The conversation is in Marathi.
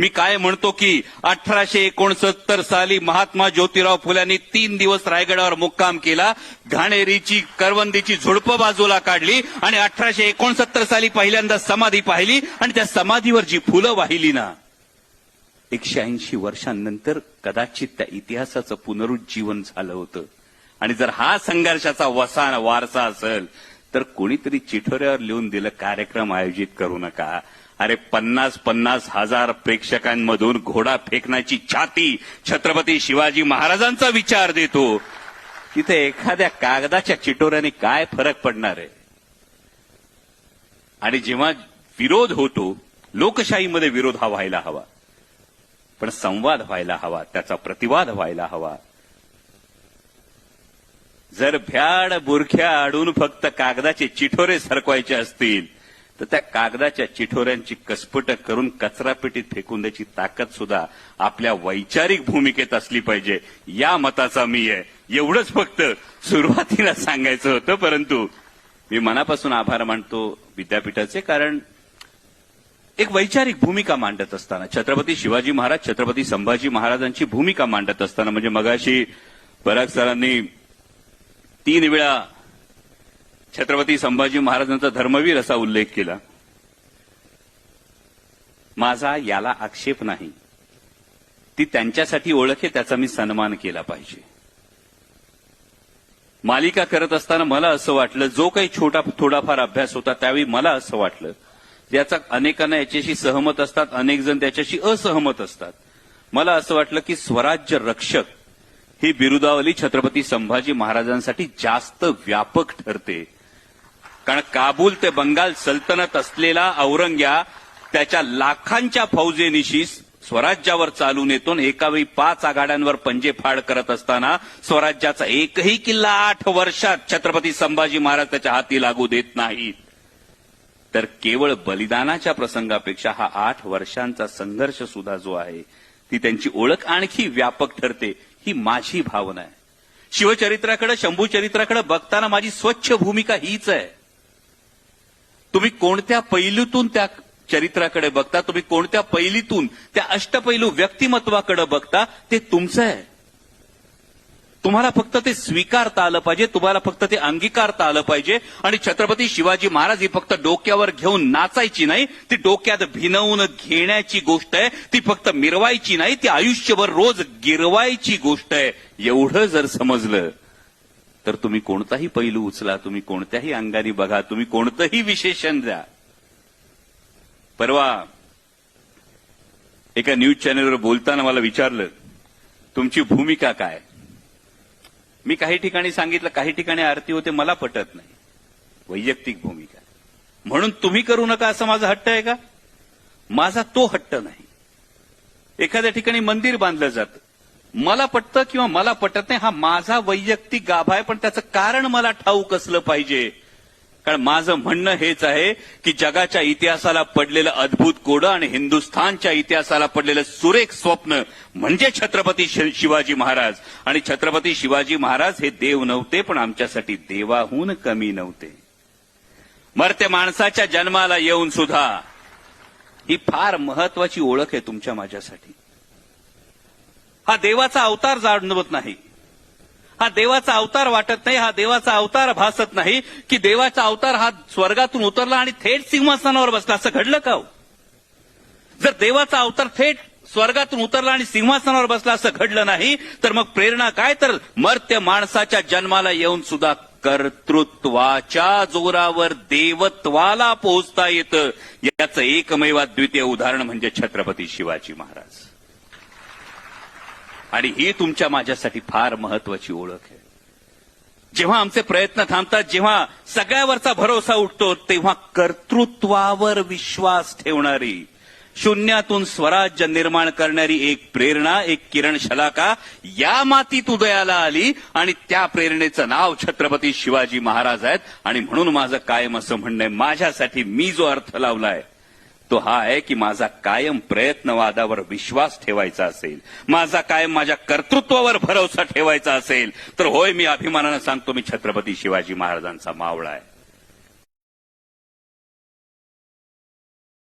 मी काय म्हणतो की 1869 साली महात्मा ज्योतिराव फुल्यांनी 3 दिवस रायगडावर मुक्काम केला, घाणेरीची करवंदीची झुडपं बाजूला काढली आणि 1869 साली पहिल्यांदा समाधी पाहिली आणि त्या समाधीवर जी फुलं वाहिली ना, 180 वर्षांनंतर कदाचित त्या इतिहासाचं पुनरुज्जीवन झालं होतं. आणि जर हा संघर्षाचा वारसा असेल तर कोणीतरी चिठोऱ्यावर लिहून दिलं कार्यक्रम आयोजित करू नका. अरे 50-50 हजार प्रेक्षकांमधून घोडा फेकण्याची छाती छत्रपती शिवाजी महाराजांचा विचार देतो. तिथे एखाद्या कागदाच्या चिठोऱ्याने काय फरक पडणार आहे. आणि जेव्हा विरोध होतो, लोकशाहीमध्ये विरोध हा व्हायला हवा, पण संवाद व्हायला हवा, त्याचा प्रतिवाद व्हायला हवा. जर भ्याड बुरख्या आडून फक्त कागदाचे चिठोरे सरकवायचे असतील तर त्या कागदाच्या चिठोऱ्यांची कसपट करून कचरापेटीत फेकून द्यायची ताकद सुद्धा आपल्या वैचारिक भूमिकेत असली पाहिजे, या मताचा मी आहे. एवढंच फक्त सुरुवातीला सांगायचं होतं. परंतु मी मनापासून आभार मानतो विद्यापीठाचे, कारण एक वैचारिक भूमिका मांडत असताना, छत्रपती शिवाजी महाराज छत्रपती संभाजी महाराजांची भूमिका मांडत असताना, म्हणजे मगाशी पराग सरांनी 3 वेळा छत्रपती संभाजी महाराजांचा धर्मवीर असा उल्लेख केला. माझा याला आक्षेप नाही, ती त्यांच्यासाठी ओळख आहे, त्याचा मी सन्मान केला पाहिजे. मालिका करत असताना मला असं वाटलं, जो काही थोडाफार अभ्यास होता त्यावेळी मला असं वाटलं, याचा अनेकांना याच्याशी सहमत असतात, अनेक जण त्याच्याशी असहमत असतात. मला असं वाटलं की स्वराज्य रक्षक ही बिरुदावली छत्रपती संभाजी महाराजांसाठी जास्त व्यापक ठरते. कारण काबूल ते बंगाल सल्तनत असलेला औरंग्या त्याच्या लाखांच्या फौजेनिशी स्वराज्यावर चालून येतो. एकावेळी 5 आघाड्यांवर पंजेफाड करत असताना स्वराज्याचा एकही किल्ला 8 वर्षात छत्रपती संभाजी महाराज त्याच्या हाती लागू देत नाहीत. तर केवळ बलिदानाच्या प्रसंगापेक्षा हा 8 वर्षांचा संघर्ष सुद्धा जो आहे, ती त्यांची ओळख आणखी व्यापक ठरते, ही माझी भावना आहे. शिवचरित्राकडे, शंभूचरित्राकडे बघताना माझी स्वच्छ भूमिका हीच आहे. तुम्ही कोणत्या पैलूतून त्या चरित्राकडे बघता, तुम्ही कोणत्या पैलीतून त्या अष्टपैलू व्यक्तिमत्वाकडे बघता, ते तुमचं आहे. तुम्हाला फक्त ते स्वीकारता आलं पाहिजे, तुम्हाला फक्त ते अंगीकारता आलं पाहिजे. आणि छत्रपती शिवाजी महाराज ही फक्त डोक्यावर घेऊन नाचायची नाही, ती डोक्यात भिनवून घेण्याची गोष्ट आहे. ती फक्त मिरवायची नाही, ती आयुष्यभर रोज गिरवायची गोष्ट आहे. एवढं जर समजलं तर तुम्ही कोणताही पैलू उचला, तुम्ही कोणत्याही अंगाने बघा, तुम्ही कोणतंही विशेषण द्या. परवा एका न्यूज चॅनलवर बोलताना मला विचारलं, तुमची भूमिका काय? मी काही ठिकाणी सांगितलं, काही ठिकाणी आरती होते, मला पटत नाही. वैयक्तिक भूमिका म्हणून तुम्ही करू नका असं माझा हट्ट आहे का? माझा तो हट्ट नाही. एखाद्या ठिकाणी मंदिर बांधलं जातं, मला पटतं किंवा मला पटत नाही, हा माझा वैयक्तिक गाभा आहे. पण त्याचं कारण मला ठाऊक असलं पाहिजे. कारण माझं म्हणणं हेच आहे की जगाच्या इतिहासाला पडलेलं अद्भुत कोडं आणि हिंदुस्थानच्या इतिहासाला पडलेलं सुरेख स्वप्न म्हणजे छत्रपती शिवाजी महाराज. आणि छत्रपती शिवाजी महाराज हे देव नव्हते, पण आमच्यासाठी देवाहून कमी नव्हते. मर्त्य माणसाच्या जन्माला येऊन सुद्धा ही फार महत्वाची ओळख आहे तुमच्या माझ्यासाठी. हा देवाचा अवतार जाणवत नाही, हा देवाचा अवतार वाटत नाही, हा देवाचा अवतार भासत नाही की देवाचा अवतार हा स्वर्गातून उतरला आणि थेट सिंहासनावर बसला. असं घडलं का? जर देवाचा अवतार थेट स्वर्गातून उतरला आणि सिंहासनावर बसला असं घडलं नाही, तर मग प्रेरणा काय? तर मर्त्य माणसाच्या जन्माला येऊन सुद्धा कर्तृत्वाच्या जोरावर देवत्वाला पोहोचता येतं. याचं एकमेव अद्वितीय उदाहरण म्हणजे छत्रपती शिवाजी महाराज. आणि ही तुमच्या माझ्यासाठी फार महत्वाची ओळख आहे. जेव्हा आमचे प्रयत्न थांबतात, जेव्हा सगळ्यावरचा भरोसा उठतो, तेव्हा कर्तृत्वावर विश्वास ठेवणारी, शून्यातून स्वराज्य निर्माण करणारी एक प्रेरणा, एक किरण शलाका या मातीत उदयाला आली. आणि त्या प्रेरणेचं नाव छत्रपती शिवाजी महाराज आहेत. आणि म्हणून माझं कायम असं म्हणणं आहे, माझ्यासाठी मी जो अर्थ लावलाय तो हा आहे की माझा कायम प्रयत्नवादावर विश्वास ठेवायचा असेल, माझा कायम माझ्या कर्तृत्वावर भरोसा ठेवायचा असेल, तर होय, मी अभिमानानं सांगतो, मी छत्रपती शिवाजी महाराजांचा मावळा आहे.